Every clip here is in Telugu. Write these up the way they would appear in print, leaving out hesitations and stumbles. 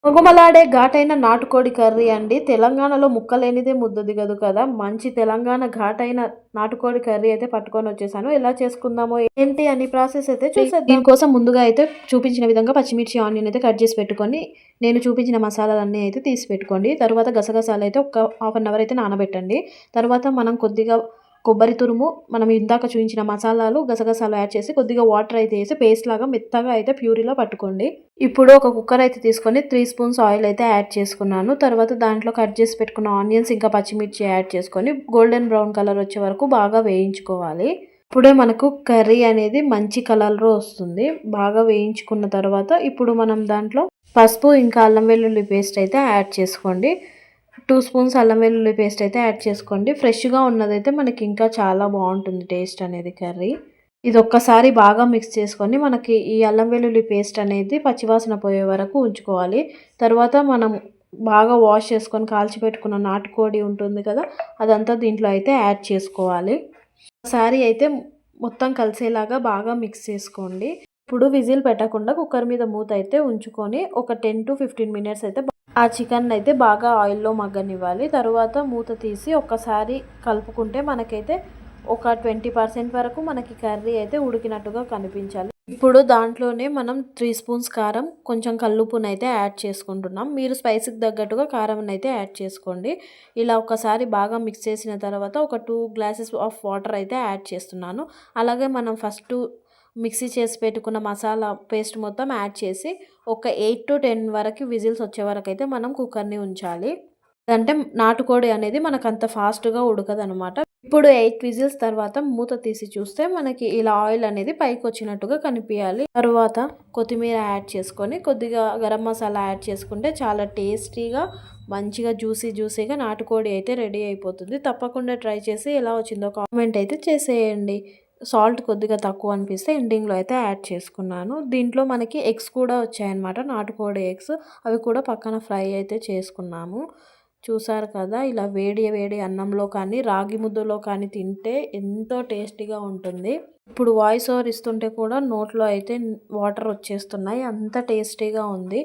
గుమగుమలాడే ఘాటైన నాటుకోడి కర్రీ అండి. తెలంగాణలో ముక్కలేనిదే ముద్ద దిగదు కదా! మంచి తెలంగాణ ఘాటైన నాటుకోడి కర్రీ అయితే పట్టుకొని వచ్చేసాను. ఎలా చేసుకుందామో ఏంటి అని ప్రాసెస్ అయితే చూసేద్దాం. దీనికోసం ముందుగా అయితే చూపించిన విధంగా పచ్చిమిర్చి, ఆనియన్ అయితే కట్ చేసి పెట్టుకొని, నేను చూపించిన మసాలాలన్నీ అయితే తీసి పెట్టుకోండి. తర్వాత గసగసాలు అయితే ఒక హాఫ్ అన్ అవర్ అయితే నానబెట్టండి. తర్వాత మనం కొద్దిగా కొబ్బరి తురుము, మనం ఇందాక చూయించిన మసాలాలు, గసగసాలు యాడ్ చేసి కొద్దిగా వాటర్ అయితే వేసి పేస్ట్ లాగా మెత్తగా అయితే ప్యూరీలో పట్టుకోండి. ఇప్పుడు ఒక కుక్కర్ అయితే తీసుకొని 3 స్పూన్స్ ఆయిల్ అయితే యాడ్ చేసుకున్నాను. తర్వాత దాంట్లో కట్ చేసి పెట్టుకున్న ఆనియన్స్ ఇంకా పచ్చిమిర్చి యాడ్ చేసుకొని గోల్డెన్ బ్రౌన్ కలర్ వచ్చే వరకు బాగా వేయించుకోవాలి. ఇప్పుడే మనకు కర్రీ అనేది మంచి కలర్లో వస్తుంది. బాగా వేయించుకున్న తర్వాత ఇప్పుడు మనం దాంట్లో పసుపు ఇంకా అల్లం వెల్లుల్లి పేస్ట్ అయితే యాడ్ చేసుకోండి. 2 స్పూన్స్ అల్లం వెల్లుల్లి పేస్ట్ అయితే యాడ్ చేసుకోండి. ఫ్రెష్గా ఉన్నదైతే మనకి ఇంకా చాలా బాగుంటుంది టేస్ట్ అనేది కర్రీ. ఇది ఒక్కసారి బాగా మిక్స్ చేసుకొని మనకి ఈ అల్లం వెల్లుల్లి పేస్ట్ అనేది పచ్చివాసన పోయే వరకు ఉంచుకోవాలి. తర్వాత మనం బాగా వాష్ చేసుకొని కాల్చిపెట్టుకున్న నాటుకోడి ఉంటుంది కదా, అదంతా దీంట్లో అయితే యాడ్ చేసుకోవాలి. ఒకసారి అయితే మొత్తం కలిసేలాగా బాగా మిక్స్ చేసుకోండి. ఇప్పుడు విజిల్ పెట్టకుండా కుక్కర్ మీద మూత అయితే ఉంచుకొని ఒక 10 to 15 మినిట్స్ అయితే ఆ చికెన్ అయితే బాగా ఆయిల్లో మగ్గనివ్వాలి. తర్వాత మూత తీసి ఒక్కసారి కలుపుకుంటే మనకైతే ఒక 20% వరకు మనకి కర్రీ అయితే ఉడికినట్టుగా కనిపించాలి. ఇప్పుడు దాంట్లోనే మనం 3 స్పూన్స్ కారం, కొంచెం కల్లుప్పునైతే యాడ్ చేసుకుంటున్నాం. మీరు స్పైస్కి తగ్గట్టుగా కారం అయితే యాడ్ చేసుకోండి. ఇలా ఒకసారి బాగా మిక్స్ చేసిన తర్వాత ఒక 2 గ్లాసెస్ ఆఫ్ వాటర్ అయితే యాడ్ చేస్తున్నాను. అలాగే మనం ఫస్ట్ మిక్సీ చేసి పెట్టుకున్న మసాలా పేస్ట్ మొత్తం యాడ్ చేసి ఒక 8 to 10 వరకు విజిల్స్ వచ్చే వరకు అయితే మనం కుక్కర్ని ఉంచాలి. అంటే నాటుకోడి అనేది మనకు అంత ఫాస్ట్గా ఉడకదనమాట. ఇప్పుడు 8 విజిల్స్ తర్వాత మూత తీసి చూస్తే మనకి ఇలా ఆయిల్ అనేది పైకి వచ్చినట్టుగా కనిపించాలి. తర్వాత కొత్తిమీర యాడ్ చేసుకొని కొద్దిగా గరం మసాలా యాడ్ చేసుకుంటే చాలా టేస్టీగా మంచిగా జ్యూసీగా నాటుకోడి అయితే రెడీ అయిపోతుంది. తప్పకుండా ట్రై చేసి ఎలా వచ్చిందో కామెంట్ అయితే చేసేయండి. సాల్ట్ కొద్దిగా తక్కువ అనిపిస్తే ఎండింగ్లో అయితే యాడ్ చేసుకున్నాను. దీంట్లో మనకి ఎగ్స్ కూడా వచ్చాయన్నమాట, నాటుకోడి ఎగ్స్. అవి కూడా పక్కన ఫ్రై అయితే చేసుకున్నాము. చూసారు కదా, ఇలా వేడి వేడి అన్నంలో కానీ రాగి ముద్దలో కానీ తింటే ఎంతో టేస్టీగా ఉంటుంది. ఇప్పుడు వాయిస్ ఓవర్ ఇస్తుంటే కూడా నోట్లో అయితే వాటర్ వచ్చేస్తున్నాయి, అంత టేస్టీగా ఉంది.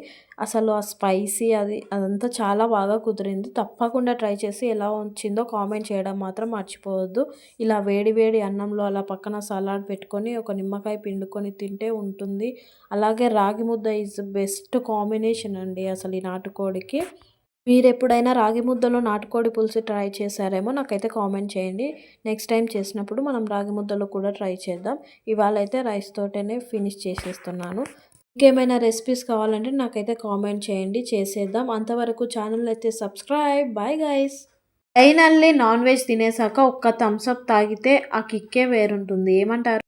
అసలు ఆ స్పైసీ అదంతా చాలా బాగా కుదిరింది. తప్పకుండా ట్రై చేసి ఎలా వచ్చిందో కామెంట్ చేయడం మాత్రం మర్చిపోవద్దు. ఇలా వేడి వేడి అన్నంలో అలా పక్కన సలాడ్ పెట్టుకొని ఒక నిమ్మకాయ పిండుకొని తింటే ఉంటుంది. అలాగే రాగి ముద్ద ఈజ్ బెస్ట్ కాంబినేషన్ అండి అసలు ఈ నాటుకోడికి. మీరు ఎప్పుడైనా రాగి ముద్దలో నాటుకోడి పులుసు ట్రై చేశారేమో నాకైతే కామెంట్ చేయండి. నెక్స్ట్ టైం చేసినప్పుడు మనం రాగి ముద్దలో కూడా ట్రై చేద్దాం. ఇవాళ అయితే రైస్ తోటనే ఫినిష్ చేసేస్తున్నాను. ఇంకేమైనా రెసిపీస్ కావాలంటే నాకైతే కామెంట్ చేయండి, చేసేద్దాం. అంతవరకు ఛానల్ అయితే subscribe. Bye guys. Finally non veg తినేసాక ఒక్క థమ్స్అప్ తాగితే ఆ కిక్కే వేరుంటుంది. ఏమంటారు?